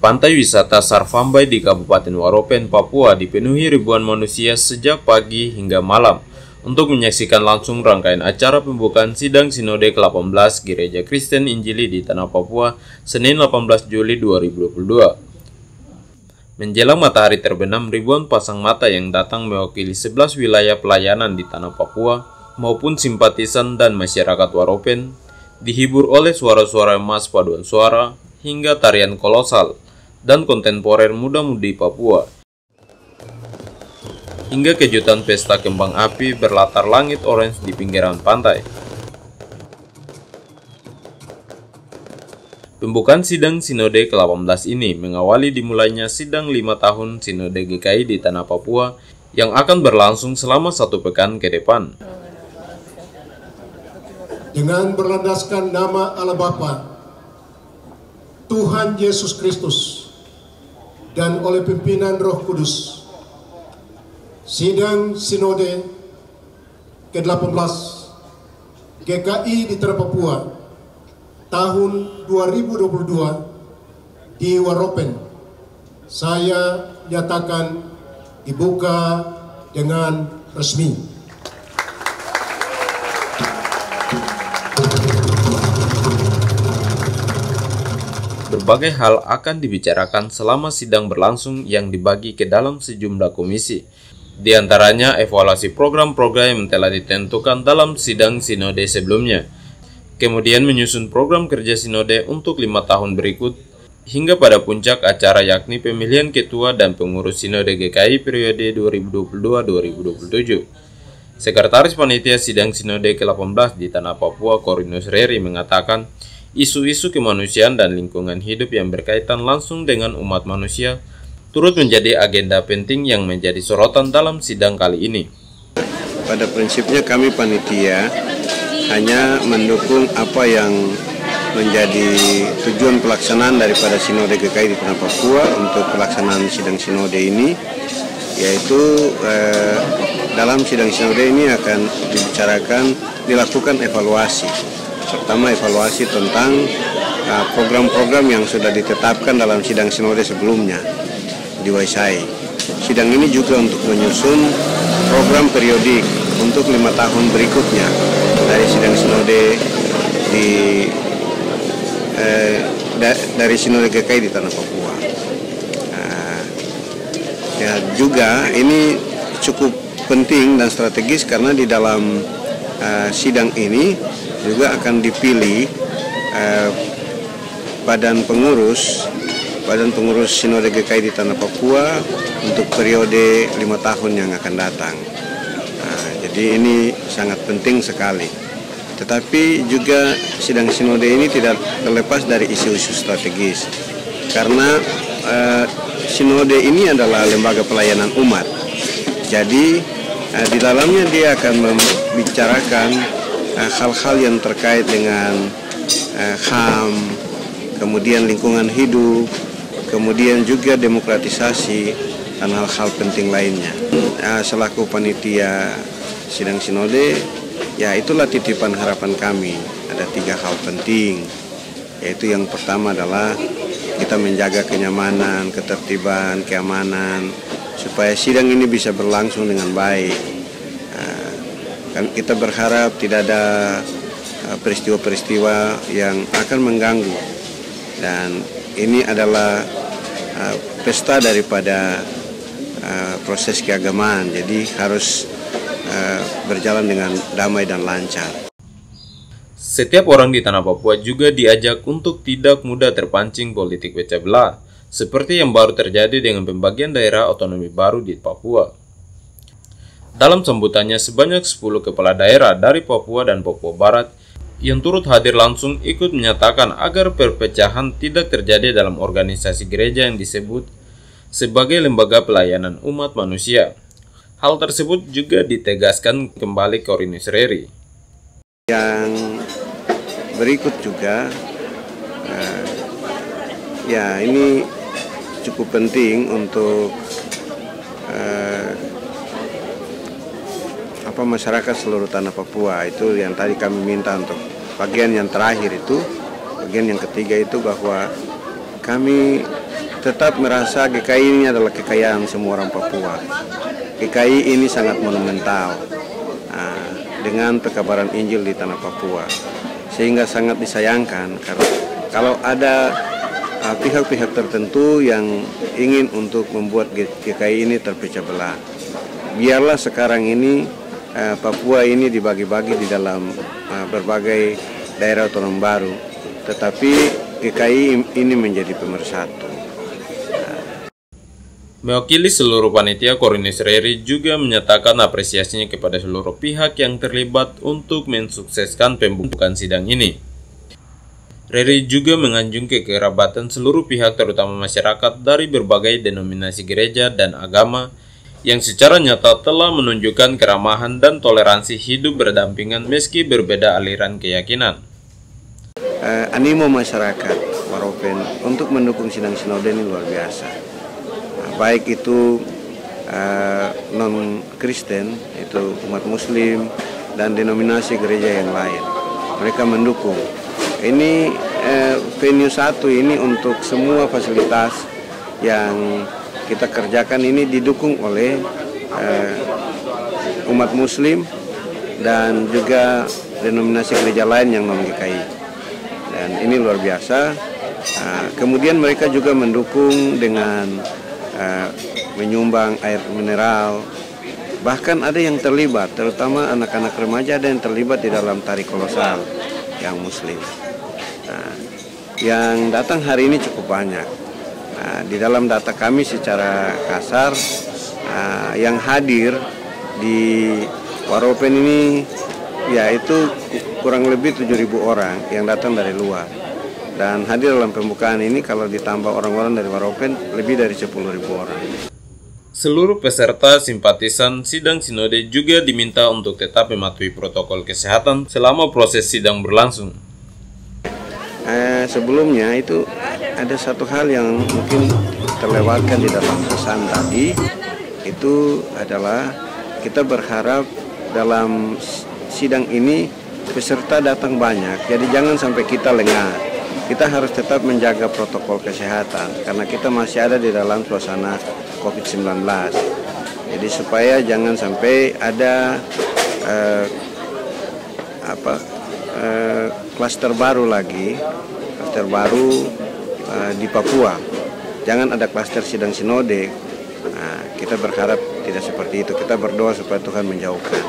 Pantai wisata Sarfambai di Kabupaten Waropen, Papua dipenuhi ribuan manusia sejak pagi hingga malam untuk menyaksikan langsung rangkaian acara pembukaan sidang Sinode ke-18 Gereja Kristen Injili di Tanah Papua, Senin 18 Juli 2022. Menjelang matahari terbenam, ribuan pasang mata yang datang mewakili 11 wilayah pelayanan di Tanah Papua maupun simpatisan dan masyarakat Waropen dihibur oleh suara-suara emas paduan suara hingga tarian kolosal dan kontemporer muda-mudi Papua, hingga kejutan pesta kembang api berlatar langit orange di pinggiran pantai. Pembukaan sidang Sinode ke-18 ini mengawali dimulainya sidang 5 tahun Sinode GKI di Tanah Papua yang akan berlangsung selama 1 pekan ke depan. Dengan berlandaskan nama Allah Bapa, Tuhan Yesus Kristus, dan oleh pimpinan Roh Kudus, sidang Sinode ke-18 GKI di Tanah Papua tahun 2022 di Waropen saya nyatakan dibuka dengan resmi. Berbagai hal akan dibicarakan selama sidang berlangsung yang dibagi ke dalam sejumlah komisi. Di antaranya evaluasi program-program yang telah ditentukan dalam sidang Sinode sebelumnya. Kemudian menyusun program kerja Sinode untuk 5 tahun berikut, hingga pada puncak acara yakni pemilihan ketua dan pengurus Sinode GKI periode 2022-2027. Sekretaris Panitia Sidang Sinode ke-18 di Tanah Papua, Korinus Reri, mengatakan isu-isu kemanusiaan dan lingkungan hidup yang berkaitan langsung dengan umat manusia turut menjadi agenda penting yang menjadi sorotan dalam sidang kali ini. Pada prinsipnya kami panitia hanya mendukung apa yang menjadi tujuan pelaksanaan daripada Sinode GKI di Tanah Papua untuk pelaksanaan sidang Sinode ini, yaitu dalam sidang Sinode ini akan dilakukan evaluasi. Pertama, evaluasi tentang program-program yang sudah ditetapkan dalam sidang Sinode sebelumnya di Waisai. Sidang ini juga untuk menyusun program periodik untuk 5 tahun berikutnya dari sidang Sinode dari Sinode GKI di Tanah Papua. Ya, juga ini cukup penting dan strategis karena di dalam sidang ini juga akan dipilih badan pengurus Sinode GKI di Tanah Papua untuk periode 5 tahun yang akan datang. Jadi ini sangat penting sekali. Tetapi juga sidang Sinode ini tidak terlepas dari isu-isu strategis, karena Sinode ini adalah lembaga pelayanan umat. Jadi di dalamnya dia akan membicarakan hal-hal yang terkait dengan HAM, kemudian lingkungan hidup, kemudian juga demokratisasi dan hal-hal penting lainnya. Selaku panitia sidang Sinode, ya itulah titipan harapan kami. Ada 3 hal penting, yaitu yang pertama adalah kita menjaga kenyamanan, ketertiban, keamanan, supaya sidang ini bisa berlangsung dengan baik. Kita berharap tidak ada peristiwa-peristiwa yang akan mengganggu, dan ini adalah pesta daripada proses keagamaan, jadi harus berjalan dengan damai dan lancar. Setiap orang di Tanah Papua juga diajak untuk tidak mudah terpancing politik pecah belah, seperti yang baru terjadi dengan pembagian daerah otonomi baru di Papua. Dalam sambutannya, sebanyak 10 kepala daerah dari Papua dan Papua Barat yang turut hadir langsung ikut menyatakan agar perpecahan tidak terjadi dalam organisasi gereja yang disebut sebagai lembaga pelayanan umat manusia. Hal tersebut juga ditegaskan kembali Korinus Reri. Yang berikut juga, ya ini cukup penting untuk masyarakat seluruh Tanah Papua. Itu yang tadi kami minta untuk bagian yang terakhir itu, bagian yang ketiga itu, bahwa kami tetap merasa GKI ini adalah kekayaan semua orang Papua. GKI ini sangat monumental dengan pekabaran Injil di tanah Papua, sehingga sangat disayangkan karena kalau ada pihak-pihak tertentu yang ingin untuk membuat GKI ini terpecah belah. Biarlah sekarang ini Papua ini dibagi-bagi di dalam berbagai daerah otonom baru, tetapi GKI ini menjadi pemersatu. Mewakili seluruh panitia, Korinus Reri juga menyatakan apresiasinya kepada seluruh pihak yang terlibat untuk mensukseskan pembukaan sidang ini. Reri juga menganjung kekerabatan seluruh pihak terutama masyarakat dari berbagai denominasi gereja dan agama yang secara nyata telah menunjukkan keramahan dan toleransi hidup berdampingan meski berbeda aliran keyakinan. Animo masyarakat Waropen untuk mendukung sidang sinode ini luar biasa. Baik itu non-Kristen, itu umat Muslim, dan denominasi gereja yang lain. Mereka mendukung. Ini venue satu ini untuk semua fasilitas yang kita kerjakan ini didukung oleh umat Muslim dan juga denominasi gereja lain yang non-GKI. Dan ini luar biasa. Kemudian mereka juga mendukung dengan menyumbang air mineral, bahkan ada yang terlibat, terutama anak-anak remaja ada yang terlibat di dalam tari kolosal yang Muslim. Yang datang hari ini cukup banyak. Di dalam data kami secara kasar, yang hadir di Waropen ini yaitu kurang lebih 7.000 orang yang datang dari luar. Dan hadir dalam pembukaan ini kalau ditambah orang-orang dari Waropen lebih dari 10.000 orang. Seluruh peserta simpatisan sidang sinode juga diminta untuk tetap mematuhi protokol kesehatan selama proses sidang berlangsung. Sebelumnya itu ada satu hal yang mungkin terlewatkan di dalam pesan tadi, itu adalah kita berharap dalam sidang ini peserta datang banyak, jadi jangan sampai kita lengah. Kita harus tetap menjaga protokol kesehatan karena kita masih ada di dalam suasana COVID-19. Jadi supaya jangan sampai ada klaster baru lagi, klaster baru di Papua. Jangan ada klaster sidang sinode. Kita berharap tidak seperti itu. Kita berdoa supaya Tuhan menjauhkan.